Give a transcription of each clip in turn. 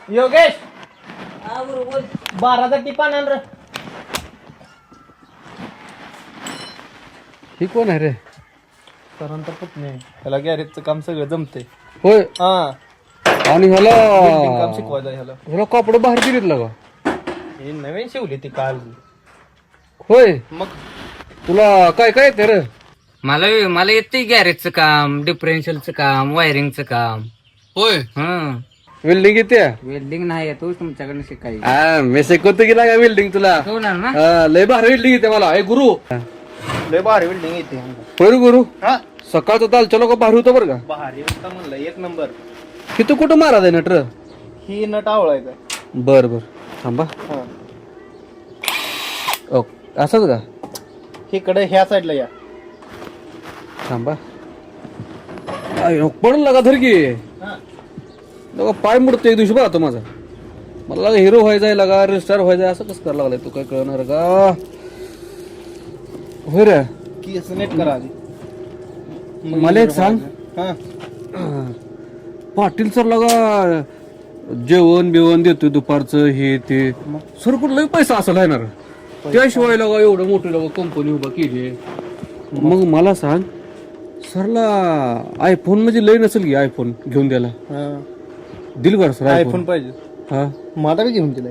योगेश हा बरोबर. 12चा टिपा आण रे. ही कोण आहे रे? सरांचा पुतणे ह्याला गॅरेजचं काम सगळं जमतंय. होय. हा आणि ह्याला वेल्डिंग काम शिकवायचं ह्याला. ह्याला कापड बाहेर दिलीत का? हे नवीन शिवली ती काल. होय. मग तुला काय काय येते रे? मला येते गॅरेजचं काम, डिफरेन्शियलचं काम, वायरिंगचं काम. होय. हं. वेल्डिंग येते? वेल्डिंग नाही येतो तुमच्याकडनं शिकायचं. हा मी शिकवतो गेला का वेल्डिंग तुला? होणार ना? हा, लय भारी वेल्डिंग येते मला. ए गुरु. लय भारी बिल्डिंग येते. होय रे गुरु. हा सकाळचं दालच्या लोक भारी होतं बरं का. भारी होता म्हणलं एक नंबर. हे तू कुठं मारा आहे नटर? ही नट आवळायचं. बर बर थांबा. हा ओ असंच का? इकडे ह्या साईडला या. थांबा. पडून लागा धर की. हा लगा पाय मुडतो एक दिवशी बघा तो माझा. मला लागा हिरो व्हायचा आहे लागा स्टार व्हायचा असं कसं करायला लागलाय तू काय कळणार का? होय रे. केस नेट करा आधी. मला एक सांग. हा पाटील सर लगा जेवण बिवण देतोय दुपारचं हे ते. सर कुठलाही पैसा असं येणार त्याशिवाय लगा एवढं मोठी लगा कंपनी उभा केली. मग मला सांग सरला आयफोन म्हणजे लय नसेल की आयफोन घेऊन द्यायला? दिल का सर आयफोन पाहिजे. हा मला बी घेऊन दिला.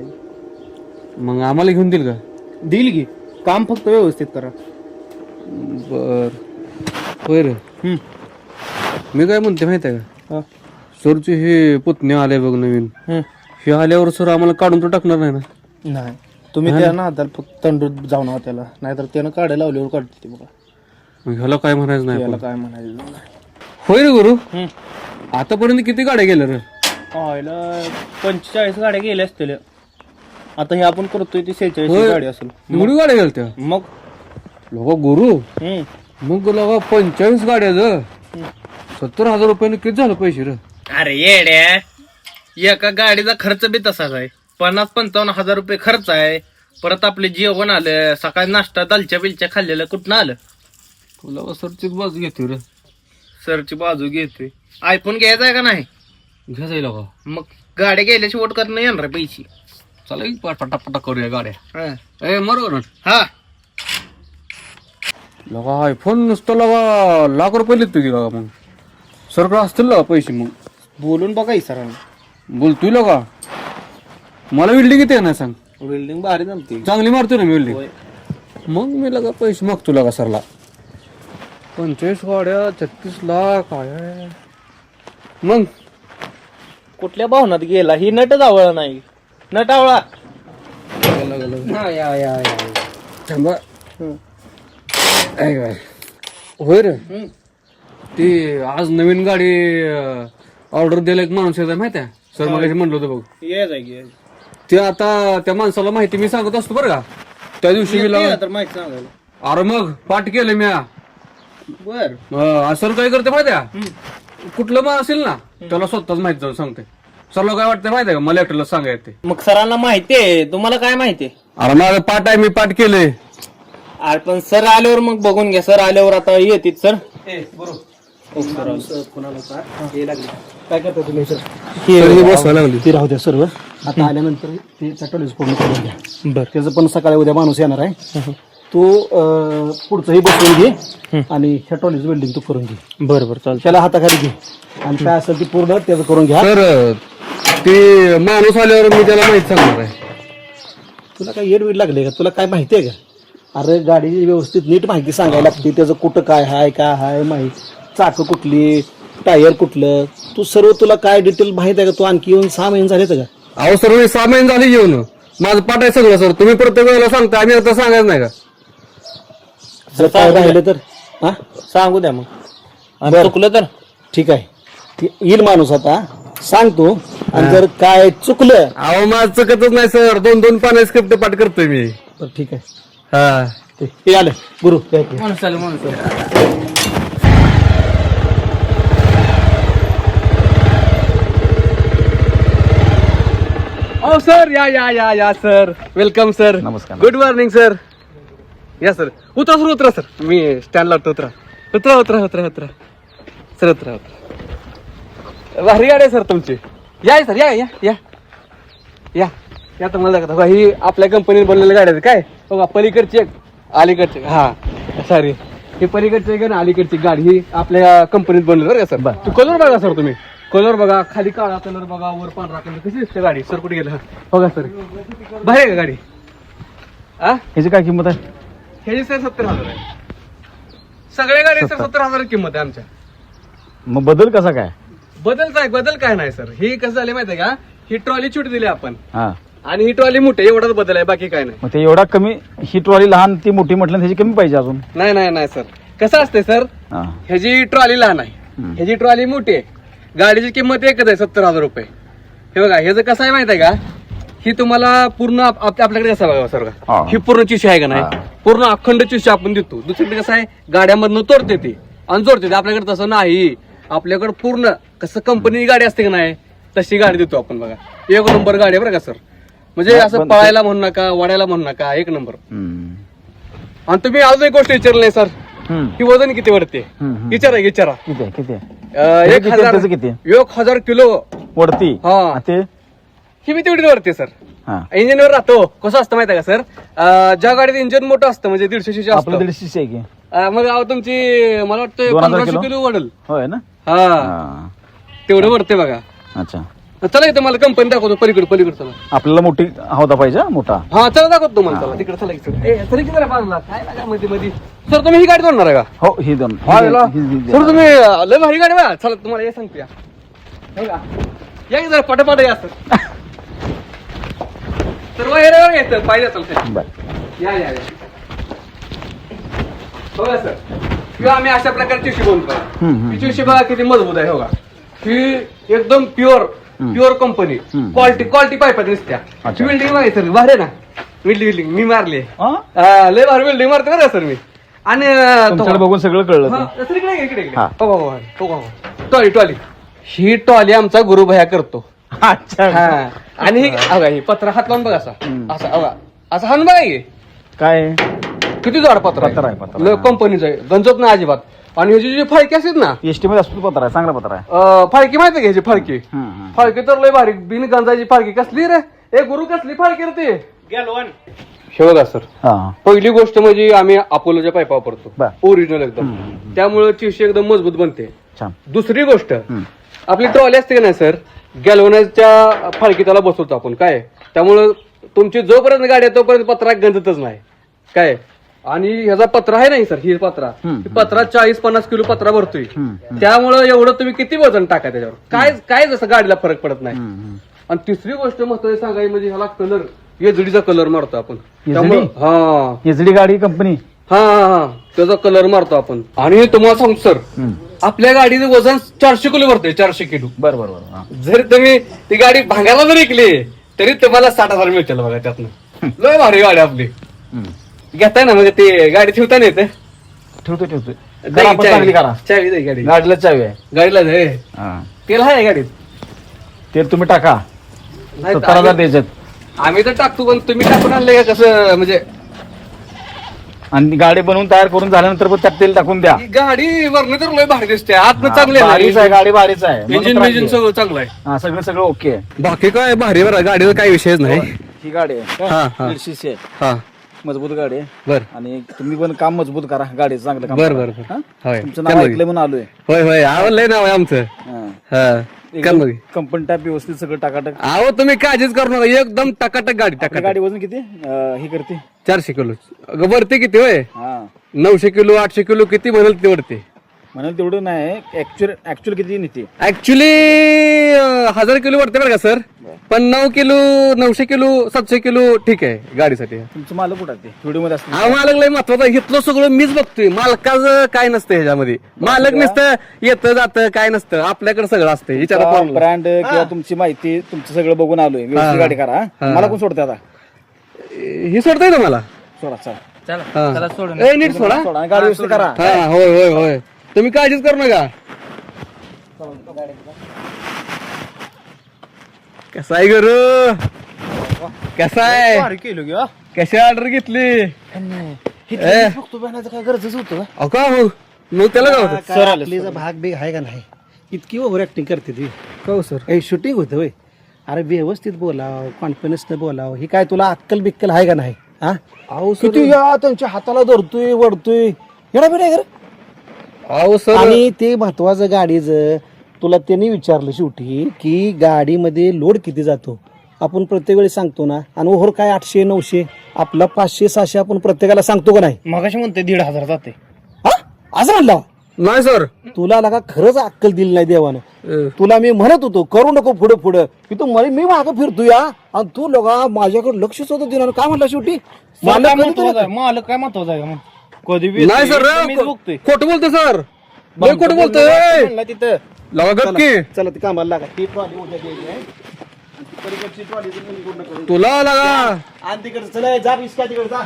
मग आम्हाला घेऊन देईल का? देईल की. काम फक्त व्यवस्थित करा. बर होय रे. मी काय म्हणते माहिती आहे का? हा. सरचे हे पुतणे आले बघ नवीन. हे आल्यावर सर आम्हाला काढून तर टाकणार नाही ना? नाही तुम्ही त्यानं हाताला फक्त तंडूत जाऊन आहो त्याला. नाहीतर त्यानं काढायला लावल्यावर काढते ते बघा. मग ह्याला काय म्हणायचं नाही त्याला आपण. काय म्हणायचं नाही. होय रे गुरु. आतापर्यंत किती गाड्या गेल्या रे? आयला 45 गाड्या गेल्या असतील. आता हे आपण करतोय ती 46 होय. गाडी असेल. एवढी गाड्या गेल्या त्या मग लोक गुरु. मग लगा 45 गाड्या ज 70,000 रुपयाने किती झालं पैसे रे? अरे येड्या एका गाडीचा खर्च बी तसाच आहे. 50-55 हजार रुपये खर्च आहे. परत आपले जेवण आलं, सकाळी नाश्ता दालच्या बिलच्या खाल्लेलं कुठनं आलं? तुला सरचीच बाजू घेतोय रे. सरची बाजू घेतोय. आयफोन घ्यायचा आहे का नाही? घ्या जाईल का? मग गाड्या गेल्याशी वोट करणं येणार पैसे. चला की पटापटा करूया गाड्या. हा. ए बरोबर हा लगा आयफोन नुसतं लगा लाख रुपये लिहितो की लगा. मग सरकडे असतील लगा पैसे. मग बोलून बघा सरांना. बोलतोय लगा. मला वेल्डिंग येते नाही सांग. बिल्डिंग भारी जमते. चांगली मारतोय ना मी वेल्डिंग. मग मी लगा पैसे मागतो लगा सरला. 45 गाड्या 36 लाख आहे. मग कुठल्या भावनात गेला? ही नट आवळा नाही. नट आवळा. थांबा. होय रे. ते आज नवीन गाडी ऑर्डर द्यायला एक माणूस येतात माहिती आहे सर. मला म्हणलं होतं बघ. ये जाय ते आता त्या माणसाला माहिती मी सांगत असतो बरं का. त्या दिवशी मी तर माहिती सांगायला. अरे मग पाठ केलं मी. बर सर काय करते माहिती आहे? कुठलं मग असेल ना त्याला स्वतःच माहिती जाऊन सांगते. सरला काय वाटतं माहिती आहे का? मला एकट्याला सांगायचे. मग सरांना माहितीये. तुम्हाला काय माहितीये? अरे माझं पाठ आहे मी पाठ केलंय. अरे पण सर आल्यावर मग बघून घ्या. सर आल्यावर आता येतील सर. काय करता तुम्ही सर? बसवायला लागली. ती राहू द्या सर्व. आता आल्यानंतर ते चटोलीच पूर्ण करून घ्या. बरं त्याचं पण सकाळी उद्या माणूस येणार आहे. तू पुढचंही बसवून घे आणि चटोलीच वेल्डिंग तू करून घे. बरं बरं चालतं. त्याला हाताखाली घे आणि काय असेल ते पूर्ण त्याचं करून घ्या. सर ते माणूस आल्यावर मी त्याला माहिती सांगणार आहे. तुला काय येडवीड लागले का? तुला काय माहिती आहे का? अरे गाडीची व्यवस्थित नीट माहिती सांगायला लागते. त्याचं कुठं काय हाय काय हाय माहिती. चाकं कुठली, टायर कुठलं, तू सर्व तुला काय डिटेल माहित आहे का? तू आणखी येऊन 6 महिने झाले का? अहो सर मी 6 महिने झाले येऊन. माझं पाठ आहे सगळं सर. तुम्ही प्रत्येक वेळेला सांगता. आम्ही आता सांगायचं नाही का? जर काय राहिलं तर हा सांगू द्या मग. बरं. चुकलं तर ठीक आहे. येईल माणूस आता सांगतो. आणि जर काय चुकलं अहो माझं चुकतच नाही सर. 2-2 पानं स्क्रिप्ट पाठ करतोय मी. तर ठीक आहे. हा हे आलं गुरु. माणूस आलं माणूस आलं. ओ सर या या या या सर. Welcome sir. नमस्कार. Good morning sir. या सर. उतरा सर उतरा सर. मी स्टँड लावतो. उतरा उतरा उतरा उतरा उतरा सर. उतरा उतरा. भारी गाडी आहे सर तुमची. या सर या या या या या तुम्हाला दाखवतो बघा, ही आपल्या कंपनीने बनवलेल्या गाड्या आहेत काय बघा, पलीकडची एक अलीकडची हा सॉरी ही पलीकडची एक आणि अलीकडची गाडी ही आपल्या कंपनीत बनवली बरं का सर. कलर बघा सर, तुम्ही कलर बघा, खाली काळा कलर बघा, वर पांढरा कलर, कशी दिसते गाडी सर, कुठे गेलं बघा सर, बाहेर आहे का गाडी? ह्याची काय किंमत आहे? ह्याची सर 70,000 आहे. सगळ्या गाडी सर 70,000 किंमत आहे आमच्या. मग बदल कसा काय? बदल काय नाही सर, ही कसं झाले माहिती आहे का, ही ट्रॉली छोटी दिली आपण हा आणि ही ट्रॉली मोठी, एवढाच बदल आहे, बाकी काय नाही. मग ते एवढा कमी, ही ट्रॉली लहान ती मोठी म्हटलं त्याची कमी पाहिजे अजून. नाही नाही नाही सर, कसं असते सर, हा ह्याची ट्रॉली लहान आहे, ह्याची ट्रॉली मोठी आहे, गाडीची किंमत एकच आहे 70,000 रुपये. हे बघा ह्याचं कसं आहे माहिती आहे का, ही तुम्हाला पूर्ण आपल्याकडे कसं बघा सर हा. ही पूर्ण चिशी आहे का नाही, हा. पूर्ण अखंड चिशी आपण देतो. दुसरीकडे कसं आहे, गाड्यामधनं तोडते ती आणि जोडते ती, आपल्याकडे तसं नाही. आपल्याकडे पूर्ण कसं कंपनी गाडी असते का नाही तशी गाडी देतो आपण बघा. एक नंबर गाडी आहे बरं का सर, म्हणजे असं पळायला म्हणू नका, वाड्याला म्हणू नका, एक नंबर. आणि तुम्ही अजून एक गोष्ट विचारली नाही सर, ही वजन किती वाढते विचारा किती आहे? 1,000 किती? 1,000 किलो वरती हा ते ही मी तेवढी वरते सर. हा इंजिनवर राहतो, कसं असतं माहिती आहे का सर, ज्या गाडीत इंजिन मोठं असतं म्हणजे 150cc आपलं असतं, 150cc आहे की? मग अहो तुमची मला वाटतं 2,000 1500 किलो वाढल. होय ना. हा तेवढं वरते बघा. अच्छा, चला इथं मला कंपनी दाखवतो, पलीकडे चला. आपल्याला मोठी हौदा पाहिजे हा, मोठा. हा चला दाखवतो तुम्हाला, चला तिकडे चला सर, किती बाजूला काय लागा मध्ये सर, तुम्ही ही गाडी जोडणार आहे का? हो ही दोन सर तुम्ही लय भारी गाडी बघा, चला तुम्हाला हे सांगतो या. हे बघा. या की जरा पटापट या सर. तर वगैरे घ्यायचं पाहिजे असेल बरं. या या बघा सर, किंवा आम्ही अशा प्रकारची शिशी बनतो. ही शिशी बघा किती मजबूत आहे. बघा ही एकदम प्युअर कंपनी, क्वालिटी पाईप दिसत्या. बिल्डिंग बघा सर, भारी आहे ना बिल्डिंग, मी मारली लय भारी बिल्डिंग मारते बरं सर मी. आणि तुमच्याकडे बघून सगळं कळलं ते. इकडे टॉली ही टॉली आमचा गुरुभया करतो. अच्छा, हा आणि ही बघा, ही पत्र हात लावून बघा, असं बघा, असं हाणून बघा की काय किती जोड पत्र आहे. कंपनीचं आहे, गंजत नाही अजिबात. आणि ह्याची जी फाळकी असतात ना, एसटी मध्ये असतो पत्र आहे, चांगला पत्र आहे. फाळकी माहिती का ह्याची फाळकी तर लय भारी बिन गंजाची फाळकी. कसली रे ए गुरु, कसली फाळकी रे ते? हे बघा सर, पहिली गोष्ट म्हणजे आम्ही अपोलोच्या पाईप वापरतो, ओरिजिनल एकदम, त्यामुळे चिशी एकदम मजबूत बनते. दुसरी गोष्ट, आपली ट्रॉली असते का नाही सर, गॅल्वनाइजच्या फाळकी त्याला बसवतो आपण काय, त्यामुळं तुमची जोपर्यंत गाडी आहे तोपर्यंत पत्रा गंजतच नाही काय. आणि ह्याचा पत्रा आहे नाही सर, ही पत्रा 40-50 किलो पत्रा भरतोय, त्यामुळं एवढं तुम्ही किती वजन टाका त्याच्यावर, काय जसं गाडीला फरक पडत नाही. आणि तिसरी गोष्ट महत्वाची सांगायची म्हणजे ह्याला कलर, एचडीचा कलर मारतो आपण. हा एचडी गाडी कंपनी, हा त्याचा कलर मारतो आपण. आणि तुम्हाला सांगतो सर, आपल्या गाडीचं वजन 400 किलो भरतोय, 400 किलो. बरोबर. जर तुम्ही ती गाडी भांगायला जर विकली तरी तुम्हाला 60,000 मिळतील बघा त्यातनं. लय भारी गाडी आपली, घेताय ना म्हणजे ती गाडी ठेवता नाही येते. ठेवतो चावी दे गाडी, गाडीला चावी आहे, गाडीला दे. तेल आहे गाडीत, ते तुम्ही टाका. नाही 70,000 द्यायच्यात आम्ही तर टाकतो, पण तुम्ही टाकून आणले का कसं म्हणजे? आणि गाडी बनवून तयार करून झाल्यानंतर पण त्यात तेल टाकून द्या. गाडी वरनं तर लय भारी दिसते, आतनं चांगली भारीच आहे, गाडी भारीच आहे, इंजिन सगळं चांगलं आहे. हा सगळं ओके आहे. बाकी काय भारी बरं, गाडीचा काही विषयच नाही. ही गाडी आहे 150cc आहे, हा मजबूत गाडी आहे. बर आणि तुम्ही पण काम मजबूत करा, गाडीचं चांगलं काम बर करा. बर हा? होय तुमचं नाव ऐकलंय म्हणून आलोय. होय आवडलंय नाव आहे आमचं. हा. काम बघ. कंपनी टाईप व्यवस्थित सगळं टाकाटक. अहो तुम्ही काळजीच करू नका, एकदम टकाटक गाडी, आपली टकाटक. गाडी वजन किती ही करते? 400 किलो वरती किती होय? हा 900 किलो 800 किलो किती म्हणेल ते वरती. म्हणाल तेवढं नाही, ऍक्च्युअल किती नेते? ऍक्च्युली 1000 किलो वरते बरं का सर, पण 9 किलो 900 किलो 700 किलो ठीक आहे गाडीसाठी. तुमचं मालक कुठं ते व्हिडिओ मध्ये असतं? हा मालक लय महत्वाचं, घेतलं सगळं मीच बघतोय, मालकाचं काय नसतं ह्याच्यामध्ये. मालक नसतं, येतं जातं काय नसतं, आपल्याकडे सगळं असतं. विचारा ब्रँड किंवा तुमची माहिती तुमचं सगळं बघून आलोय, व्यवस्थित गाडी करा. मला कोण सोडते आता? ही सोडताय ना मला, सोडा चला. चला सोडून ए, नीट सोडा. सोडा आणि गाडी व्यवस्थित करा. हा होय तुम्ही काळजीच करू नका. कसा आहे गुरु, कसा आहे? कशी ऑर्डर घेतली? काय गरजच होतं अहो का हो, मग त्याला काय होतं? भाग बिग आहे का नाही? इतकी ओव्हर ऍक्टिंग करते ती. हो सर, शूटिंग होतं होय. अरे व्यवस्थित बोलाव, कॉन्फिडन्सने बोलाव. ही काय तुला अक्कल बिक्कल आहे का नाही? हा अहो सर किती या त्यांच्या हाताला धरतोय वडतोय येडा बिडा आहे का रे? अहो सर आणि ते महत्वाचं गाडीचं तुला त्यांनी विचारलं शेवटी की गाडीमध्ये लोड किती जातो. आपण प्रत्येक वेळी सांगतो ना, आणि ओव्हर काय 800 900 आपला 500 600 आपण प्रत्येकाला सांगतो का नाही? मगाशी म्हणते 1,500 जाते. हा असं म्हणला नाही सर तुला लागा खरंच अक्कल दिली नाही देवानं. तुला मी म्हणत होतो करू नको पुढं पुढं की तू मला मी मागं फिरतो या, आणि तू लोका माझ्याकडे लक्षच होतं दिलं. काय म्हणला शेवटी? मालक काय महत्वाचा आहे? मालक काय महत्वाचा आहे का मग? कधी बी नाही सर मीच बघतोय. खोटं बोलतो सर लय खोटं बोलतोय म्हणला तिथं लावा गप्पी चला ती कामाला लागा. ही ट्रॉली उद्या द्यायची आहे. आणि ती पलीकडची ट्रॉली तुम्ही पूर्ण करून तुला लागा आणि तिकडे चला जा इसका तिकडे जा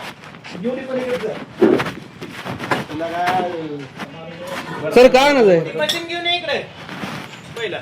घेऊन ये पलीकडचं. तुला काय सर काय नाही मशीन घेऊन ये इकडे पहिला.